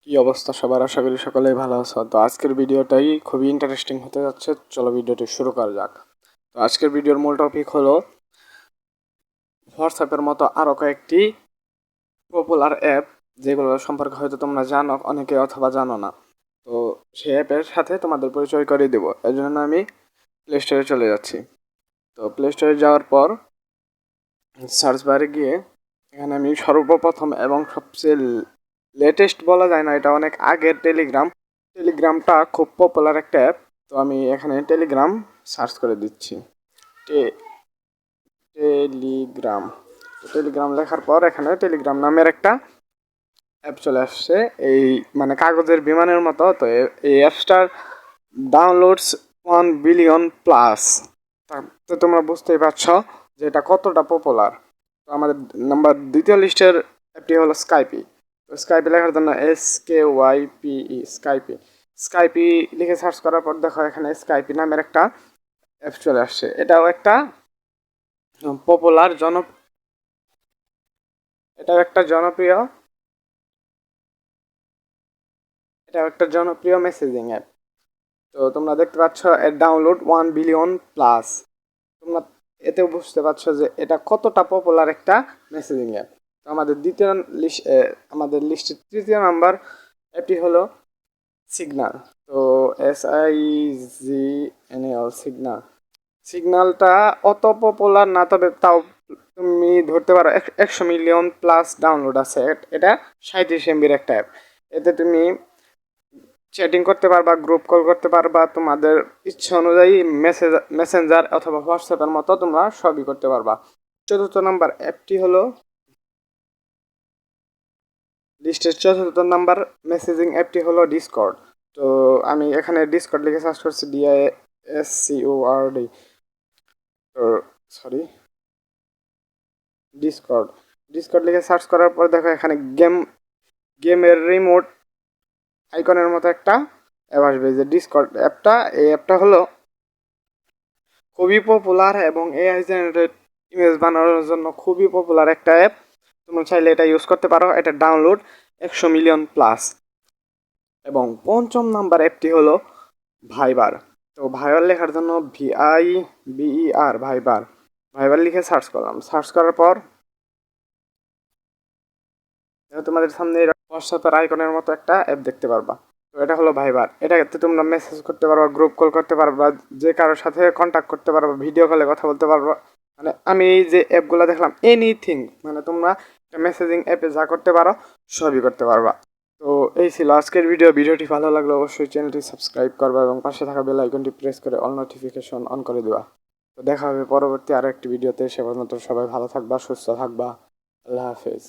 কি অবস্থা সবার, আশা করি সকলেই ভালো আছো। তো আজকের ভিডিওটাই খুবই ইন্টারেস্টিং হতে যাচ্ছে, চলো ভিডিওটি শুরু করা যাক। তো আজকের ভিডিওর মূল টপিক হলো হোয়াটসঅ্যাপের মতো আরও কয়েকটি পপুলার অ্যাপ যেগুলো সম্পর্কে হয়তো তোমরা জানো অনেকে অথবা জানো না। তো সেই অ্যাপের সাথে তোমাদের পরিচয় করিয়ে দেবো, এই জন্য আমি প্লে স্টোরে চলে যাচ্ছি। তো প্লে স্টোরে যাওয়ার পর সার্চ বারে গিয়ে এখানে আমি সর্বপ্রথম এবং সবচেয়ে লেটেস্ট বলা যায় না, এটা অনেক আগের টেলিগ্রামটা খুব পপুলার একটা অ্যাপ। তো আমি এখানে টেলিগ্রাম সার্চ করে দিচ্ছি। টে- টেলিগ্রাম। তো টেলিগ্রাম লেখার পর এখানে টেলিগ্রাম নামের একটা অ্যাপ চলে আসছে, এই মানে কাগজের বিমানের মতো। তো এই অ্যাপসটার ডাউনলোডস 1 বিলিয়ন প্লাস। তো তোমরা বুঝতেই পারছো যে এটা কতটা পপুলার। তো আমাদের নাম্বার দ্বিতীয় লিস্টের অ্যাপটি হলো স্কাইপি। তো স্কাইপি লেখার জন্য SKYPE স্কাইপি। স্কাইপি লিখে সার্চ করার পর দেখো এখানে স্কাইপি নামের একটা অ্যাপ চলে আসছে। এটাও একটা পপুলার জন এটাও একটা জনপ্রিয় এটাও একটা জনপ্রিয় মেসেজিং অ্যাপ। তো তোমরা দেখতে পাচ্ছ এর ডাউনলোড 1 বিলিয়ন প্লাস। তোমরা এতেও বুঝতে পারছো যে এটা কতটা পপুলার একটা মেসেজিং অ্যাপ। তো আমাদের লিস্টের তৃতীয় নাম্বার অ্যাপটি হলো সিগনাল। তো SIGNAL সিগনাল। সিগনালটা অত পপুলার না, তবে তাও তুমি ধরতে পারো 100 মিলিয়ন প্লাস ডাউনলোড আছে। এটা 37 MBর একটা অ্যাপ। এতে তুমি চ্যাটিং করতে পারবা, গ্রুপ কল করতে পারবা, তোমাদের ইচ্ছা অনুযায়ী মেসেঞ্জার অথবা হোয়াটসঅ্যাপের মতো তোমরা সবই করতে পারবা। চতুর্থ নাম্বার অ্যাপটি হলো লিস্টের চতুর্থ নাম্বার মেসেজিং অ্যাপটি হলো ডিসকর্ড। তো আমি এখানে ডিসকর্ড লিখে সার্চ করছি, DISCORD। তো সরি, ডিসকর্ড। ডিসকর্ড লিখে সার্চ করার পর দেখো এখানে গেমের রিমোট আইকনের মতো একটা অ্যাপ আসবে, যে ডিসকর্ড অ্যাপটা। এই অ্যাপটা হলো খুবই পপুলার এবং AI জেনারেটেড ইমেজ বানানোর জন্য খুবই পপুলার একটা অ্যাপ। তোমরা চাইলে এটা ইউজ করতে পারো। এটা ডাউনলোড 100 মিলিয়ন প্লাস। এবং পঞ্চম নাম্বার অ্যাপটি হলো ভাইবার। তো ভাইবার লেখার জন্য VIBER ভাইবার। ভাইবার লিখে সার্চ করলাম, সার্চ করার পর তোমাদের সামনে হোয়াটসঅ্যাপের আইকনের মতো একটা অ্যাপ দেখতে পারবা। তো এটা হলো ভাইবার। এটাতে তোমরা মেসেজ করতে পারবা, গ্রুপ কল করতে পারবা, যে কারোর সাথে কন্ট্যাক্ট করতে পারবা, ভিডিও কলে কথা বলতে পারবা। মানে আমি এই যে অ্যাপগুলো দেখলাম, এনিথিং, মানে তোমরা মেসেজিং অ্যাপে যা করতে পারো সবই করতে পারবা। তো এই ছিল আজকের ভিডিওটি ভালো লাগলে অবশ্যই চ্যানেলটি সাবস্ক্রাইব করবা এবং পাশে থাকা বেল আইকনটি প্রেস করে অল নোটিফিকেশন অন করে দেবা। তো দেখা হবে পরবর্তী আরো একটি ভিডিওতে। সে পর্যন্ত সবাই ভালো থাকবা, সুস্থ থাকবা। আল্লাহ হাফেজ।